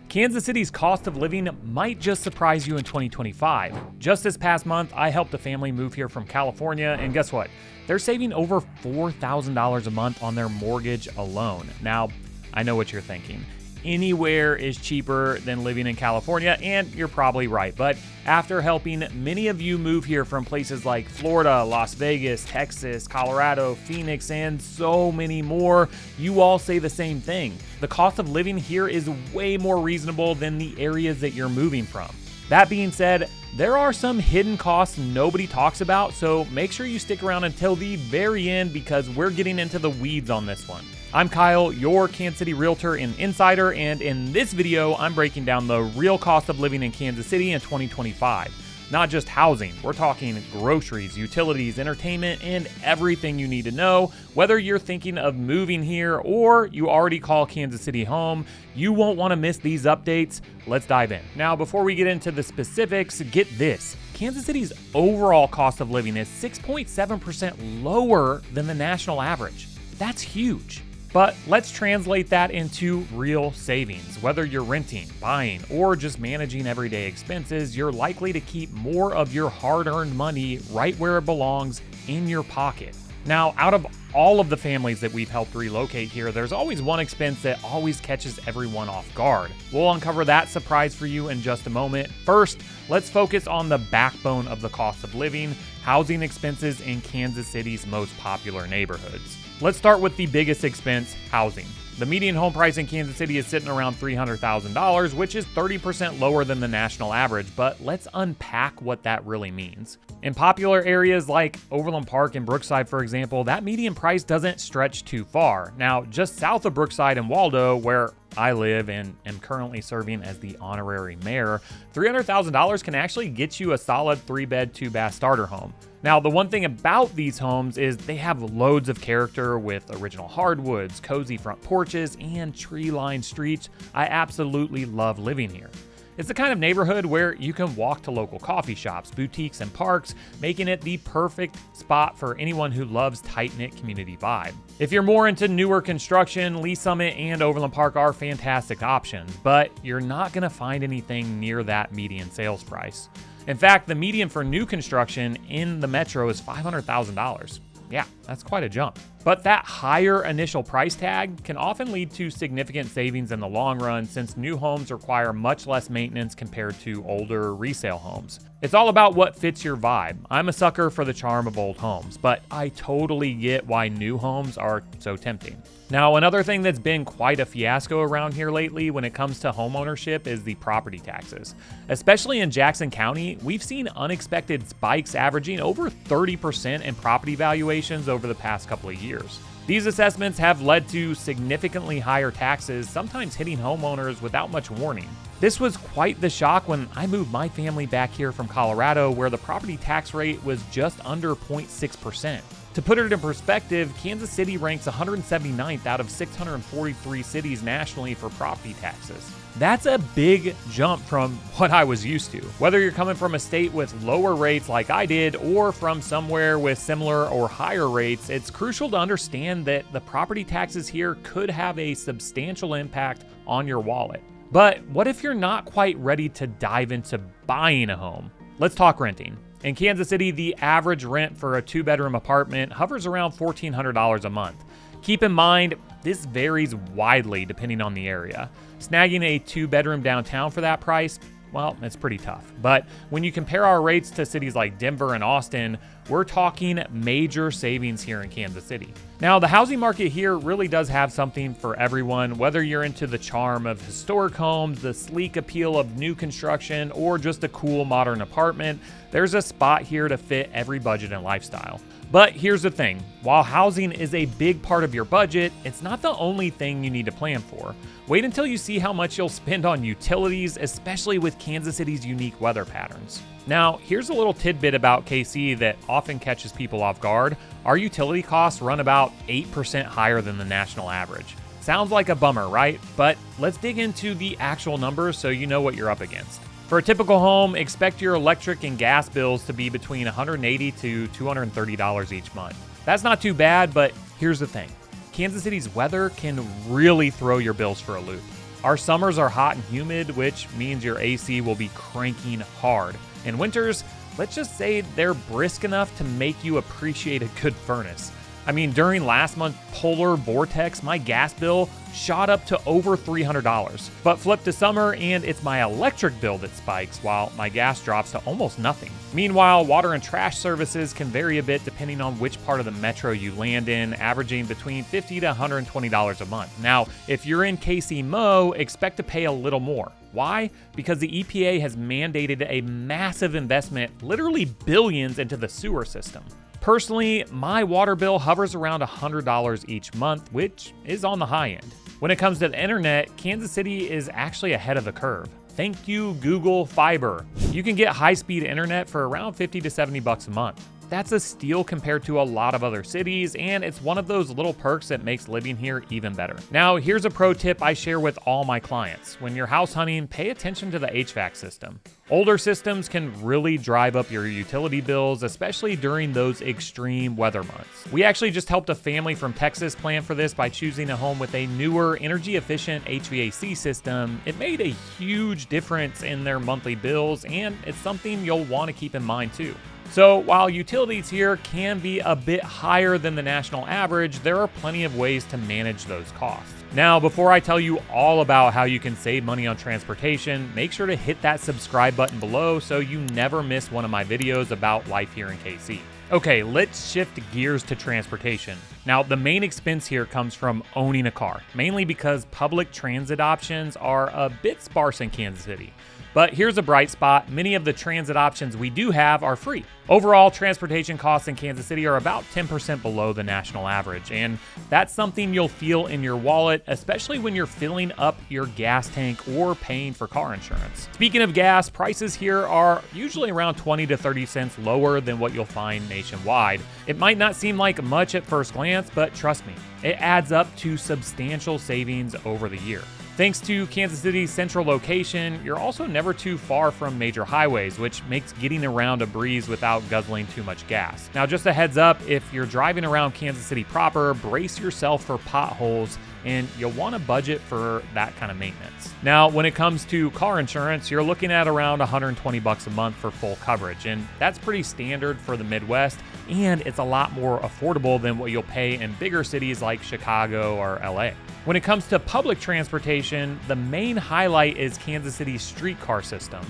Kansas City's cost of living might just surprise you in 2025. Just this past month, I helped a family move here from California, and guess what? They're saving over $4,000 a month on their mortgage alone. Now, I know what you're thinking. Anywhere is cheaper than living in California, and you're probably right. But after helping many of you move here from places like Florida, Las Vegas, Texas, Colorado, Phoenix, and so many more, you all say the same thing. The cost of living here is way more reasonable than the areas that you're moving from. That being said, there are some hidden costs nobody talks about, so make sure you stick around until the very end because we're getting into the weeds on this one. I'm Kyle, your Kansas City realtor and insider, and in this video, I'm breaking down the real cost of living in Kansas City in 2025. Not just housing, we're talking groceries, utilities, entertainment, and everything you need to know. Whether you're thinking of moving here or you already call Kansas City home, you won't want to miss these updates. Let's dive in. Now, before we get into the specifics, get this. Kansas City's overall cost of living is 6.7% lower than the national average. That's huge. But let's translate that into real savings. Whether you're renting, buying, or just managing everyday expenses, you're likely to keep more of your hard-earned money right where it belongs, in your pocket. Now, out of all of the families that we've helped relocate here, there's always one expense that always catches everyone off guard. We'll uncover that surprise for you in just a moment. First, let's focus on the backbone of the cost of living, housing expenses in Kansas City's most popular neighborhoods. Let's start with the biggest expense, housing. The median home price in Kansas City is sitting around $300,000, which is 30% lower than the national average, but let's unpack what that really means. In popular areas like Overland Park and Brookside, for example, that median price doesn't stretch too far. Now, just south of Brookside and Waldo, where I live and am currently serving as the honorary mayor, $300,000 can actually get you a solid 3-bed, 2-bath starter home. Now, the one thing about these homes is they have loads of character with original hardwoods, cozy front porches, and tree-lined streets. I absolutely love living here. It's the kind of neighborhood where you can walk to local coffee shops, boutiques, and parks, making it the perfect spot for anyone who loves tight-knit community vibe. If you're more into newer construction, Lee Summit and Overland Park are fantastic options, but you're not going to find anything near that median sales price. In fact, the median for new construction in the metro is $500,000. Yeah, that's quite a jump. But that higher initial price tag can often lead to significant savings in the long run since new homes require much less maintenance compared to older resale homes. It's all about what fits your vibe. I'm a sucker for the charm of old homes, but I totally get why new homes are so tempting. Now, another thing that's been quite a fiasco around here lately when it comes to homeownership is the property taxes. Especially in Jackson County, we've seen unexpected spikes averaging over 30% in property valuations over the past couple of years. These assessments have led to significantly higher taxes, sometimes hitting homeowners without much warning. This was quite the shock when I moved my family back here from Colorado, where the property tax rate was just under 0.6%. To put it in perspective, Kansas City ranks 179th out of 643 cities nationally for property taxes. That's a big jump from what I was used to. Whether you're coming from a state with lower rates like I did, or from somewhere with similar or higher rates, it's crucial to understand that the property taxes here could have a substantial impact on your wallet. But what if you're not quite ready to dive into buying a home? Let's talk renting. In Kansas City, the average rent for a 2-bedroom apartment hovers around $1,400 a month. Keep in mind, this varies widely depending on the area. Snagging a 2-bedroom downtown for that price, well, it's pretty tough. But when you compare our rates to cities like Denver and Austin, we're talking major savings here in Kansas City. Now, the housing market here really does have something for everyone, whether you're into the charm of historic homes, the sleek appeal of new construction, or just a cool modern apartment. There's a spot here to fit every budget and lifestyle. But here's the thing, while housing is a big part of your budget, it's not the only thing you need to plan for. Wait until you see how much you'll spend on utilities, especially with Kansas City's unique weather patterns. Now, here's a little tidbit about KC that often catches people off guard. Our utility costs run about 8% higher than the national average. Sounds like a bummer, right? But let's dig into the actual numbers so you know what you're up against. For a typical home, expect your electric and gas bills to be between $180 to $230 each month. That's not too bad, but here's the thing. Kansas City's weather can really throw your bills for a loop. Our summers are hot and humid, which means your AC will be cranking hard. And winters, let's just say they're brisk enough to make you appreciate a good furnace. I mean, during last month's polar vortex, my gas bill shot up to over $300. But flip to summer and it's my electric bill that spikes while my gas drops to almost nothing. Meanwhile, water and trash services can vary a bit depending on which part of the metro you land in, averaging between $50 to $120 a month. Now, if you're in KC-Mo, expect to pay a little more. Why? Because the EPA has mandated a massive investment, literally billions, into the sewer system. Personally, my water bill hovers around $100 each month, which is on the high end. When it comes to the internet, Kansas City is actually ahead of the curve. Thank you, Google Fiber. You can get high-speed internet for around $50 to $70 a month. That's a steal compared to a lot of other cities, and it's one of those little perks that makes living here even better. Now, here's a pro tip I share with all my clients. When you're house hunting, pay attention to the HVAC system. Older systems can really drive up your utility bills, especially during those extreme weather months. We actually just helped a family from Texas plan for this by choosing a home with a newer, energy-efficient HVAC system. It made a huge difference in their monthly bills, and it's something you'll want to keep in mind too. So while utilities here can be a bit higher than the national average, there are plenty of ways to manage those costs. Now, before I tell you all about how you can save money on transportation, make sure to hit that subscribe button below so you never miss one of my videos about life here in KC. Okay, let's shift gears to transportation. Now, the main expense here comes from owning a car, mainly because public transit options are a bit sparse in Kansas City. But here's a bright spot. Many of the transit options we do have are free. Overall, transportation costs in Kansas City are about 10% below the national average, and that's something you'll feel in your wallet, especially when you're filling up your gas tank or paying for car insurance. Speaking of gas, prices here are usually around 20 to 30 cents lower than what you'll find nationwide. It might not seem like much at first glance, but trust me, it adds up to substantial savings over the year. Thanks to Kansas City's central location, you're also never too far from major highways, which makes getting around a breeze without guzzling too much gas. Now, just a heads up, if you're driving around Kansas City proper, brace yourself for potholes, and you'll want to budget for that kind of maintenance. Now, when it comes to car insurance, you're looking at around $120 a month for full coverage, and that's pretty standard for the Midwest, and it's a lot more affordable than what you'll pay in bigger cities like Chicago or LA. When it comes to public transportation, the main highlight is Kansas City's streetcar system.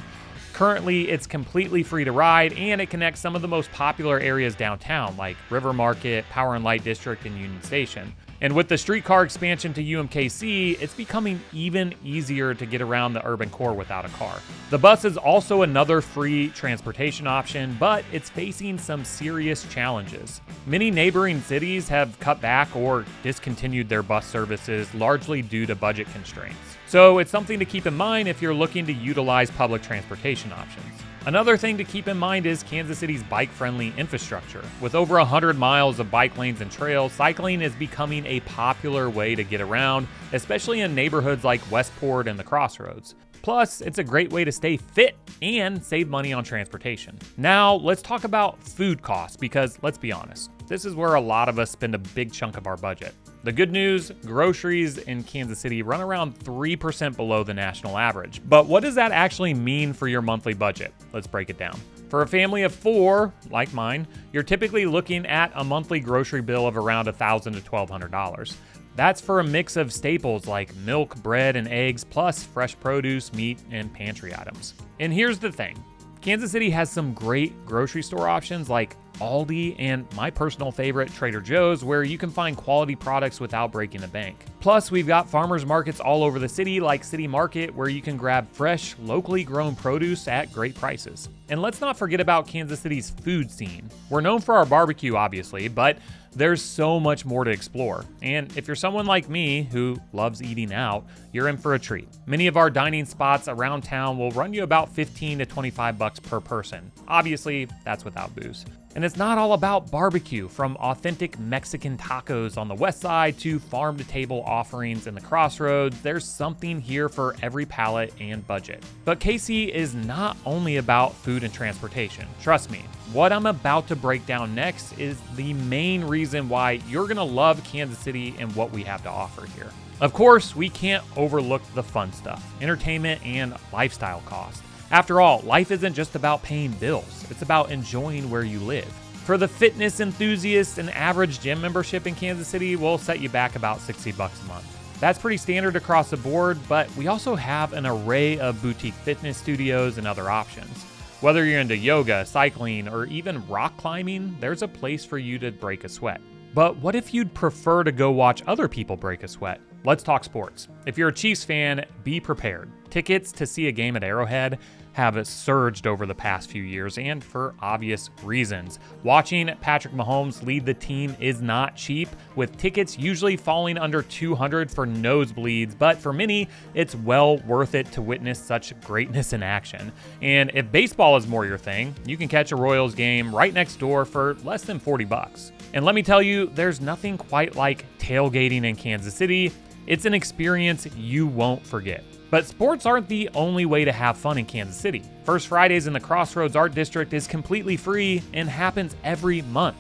Currently, it's completely free to ride, and it connects some of the most popular areas downtown, like River Market, Power and Light District, and Union Station. And with the streetcar expansion to UMKC, it's becoming even easier to get around the urban core without a car. The bus is also another free transportation option, but it's facing some serious challenges. Many neighboring cities have cut back or discontinued their bus services, largely due to budget constraints. So it's something to keep in mind if you're looking to utilize public transportation options. Another thing to keep in mind is Kansas City's bike-friendly infrastructure. With over 100 miles of bike lanes and trails, cycling is becoming a popular way to get around, especially in neighborhoods like Westport and the Crossroads. Plus, it's a great way to stay fit and save money on transportation. Now, let's talk about food costs because, let's be honest, this is where a lot of us spend a big chunk of our budget. The good news, groceries in Kansas City run around 3% below the national average. But what does that actually mean for your monthly budget? Let's break it down. For a family of 4, like mine, you're typically looking at a monthly grocery bill of around $1,000 to $1,200. That's for a mix of staples like milk, bread, and eggs, plus fresh produce, meat, and pantry items. And here's the thing. Kansas City has some great grocery store options like Aldi and my personal favorite, Trader Joe's, where you can find quality products without breaking the bank. Plus, we've got farmers markets all over the city like City Market, where you can grab fresh, locally grown produce at great prices. And let's not forget about Kansas City's food scene. We're known for our barbecue, obviously, but there's so much more to explore. And if you're someone like me who loves eating out, you're in for a treat. Many of our dining spots around town will run you about $15 to $25 per person. Obviously, that's without booze. And it's not all about barbecue, from authentic Mexican tacos on the west side to farm-to-table offerings in the Crossroads. There's something here for every palate and budget. But KC is not only about food and transportation. Trust me, what I'm about to break down next is the main reason why you're gonna love Kansas City and what we have to offer here. Of course, we can't overlook the fun stuff, entertainment and lifestyle costs. After all, life isn't just about paying bills, it's about enjoying where you live. For the fitness enthusiasts, an average gym membership in Kansas City will set you back about $60 a month. That's pretty standard across the board, but we also have an array of boutique fitness studios and other options. Whether you're into yoga, cycling, or even rock climbing, there's a place for you to break a sweat. But what if you'd prefer to go watch other people break a sweat? Let's talk sports. If you're a Chiefs fan, be prepared. Tickets to see a game at Arrowhead have surged over the past few years, and for obvious reasons. Watching Patrick Mahomes lead the team is not cheap, with tickets usually falling under $200 for nosebleeds, but for many, it's well worth it to witness such greatness in action. And if baseball is more your thing, you can catch a Royals game right next door for less than $40. And let me tell you, there's nothing quite like tailgating in Kansas City. It's an experience you won't forget. But sports aren't the only way to have fun in Kansas City. First Fridays in the Crossroads Art District is completely free and happens every month.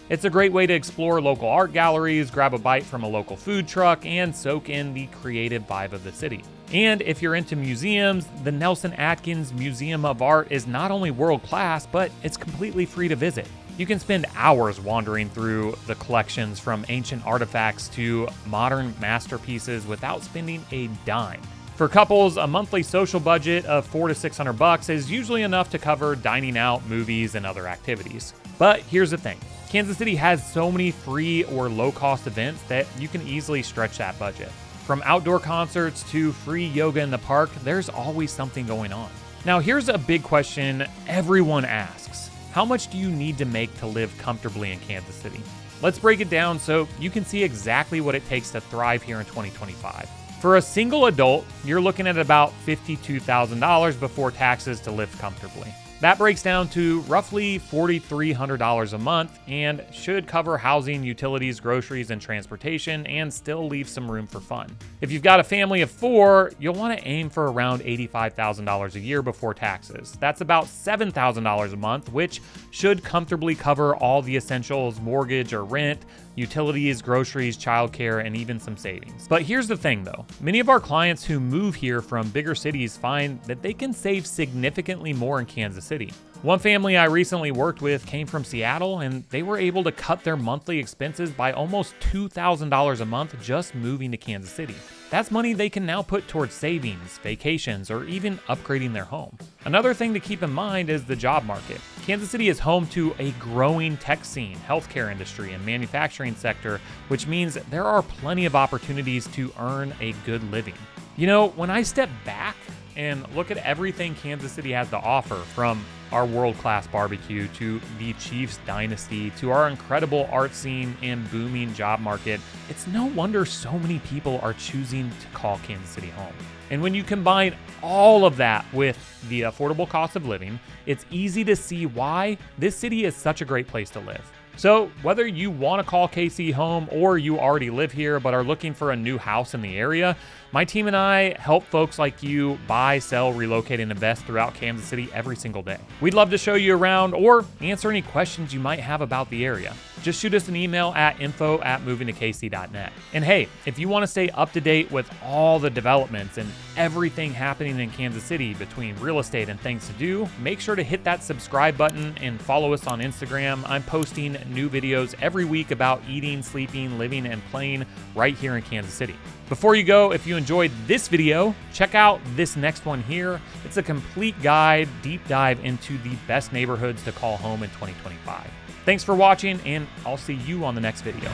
It's a great way to explore local art galleries, grab a bite from a local food truck, and soak in the creative vibe of the city. And if you're into museums, the Nelson Atkins Museum of Art is not only world class, but it's completely free to visit. You can spend hours wandering through the collections from ancient artifacts to modern masterpieces without spending a dime. For couples, a monthly social budget of $400 to $600 is usually enough to cover dining out, movies, and other activities. But here's the thing. Kansas City has so many free or low-cost events that you can easily stretch that budget. From outdoor concerts to free yoga in the park, there's always something going on. Now here's a big question everyone asks. How much do you need to make to live comfortably in Kansas City? Let's break it down so you can see exactly what it takes to thrive here in 2025. For a single adult, you're looking at about $52,000 before taxes to live comfortably. That breaks down to roughly $4,300 a month and should cover housing, utilities, groceries, and transportation, and still leave some room for fun. If you've got a family of 4, you'll want to aim for around $85,000 a year before taxes. That's about $7,000 a month, which should comfortably cover all the essentials, mortgage or rent, utilities, groceries, childcare, and even some savings. But here's the thing though, many of our clients who move here from bigger cities find that they can save significantly more in Kansas City. One family I recently worked with came from Seattle and they were able to cut their monthly expenses by almost $2,000 a month just moving to Kansas City. That's money they can now put towards savings, vacations, or even upgrading their home. Another thing to keep in mind is the job market. Kansas City is home to a growing tech scene, healthcare industry, and manufacturing sector, which means there are plenty of opportunities to earn a good living. You know, when I step back and look at everything Kansas City has to offer, from our world-class barbecue to the Chiefs dynasty to our incredible art scene and booming job market, it's no wonder so many people are choosing to call Kansas City home. And when you combine all of that with the affordable cost of living, it's easy to see why this city is such a great place to live. So whether you want to call KC home or you already live here but are looking for a new house in the area, my team and I help folks like you buy, sell, relocate, and invest throughout Kansas City every single day. We'd love to show you around or answer any questions you might have about the area. Just shoot us an email at info@movingtokc.net. And hey, if you want to stay up to date with all the developments and everything happening in Kansas City between real estate and things to do, make sure to hit that subscribe button and follow us on Instagram. I'm posting new videos every week about eating, sleeping, living, and playing right here in Kansas City. Before you go, if you enjoyed this video, check out this next one here. It's a complete guide, deep dive into the best neighborhoods to call home in 2025. Thanks for watching, and I'll see you on the next video.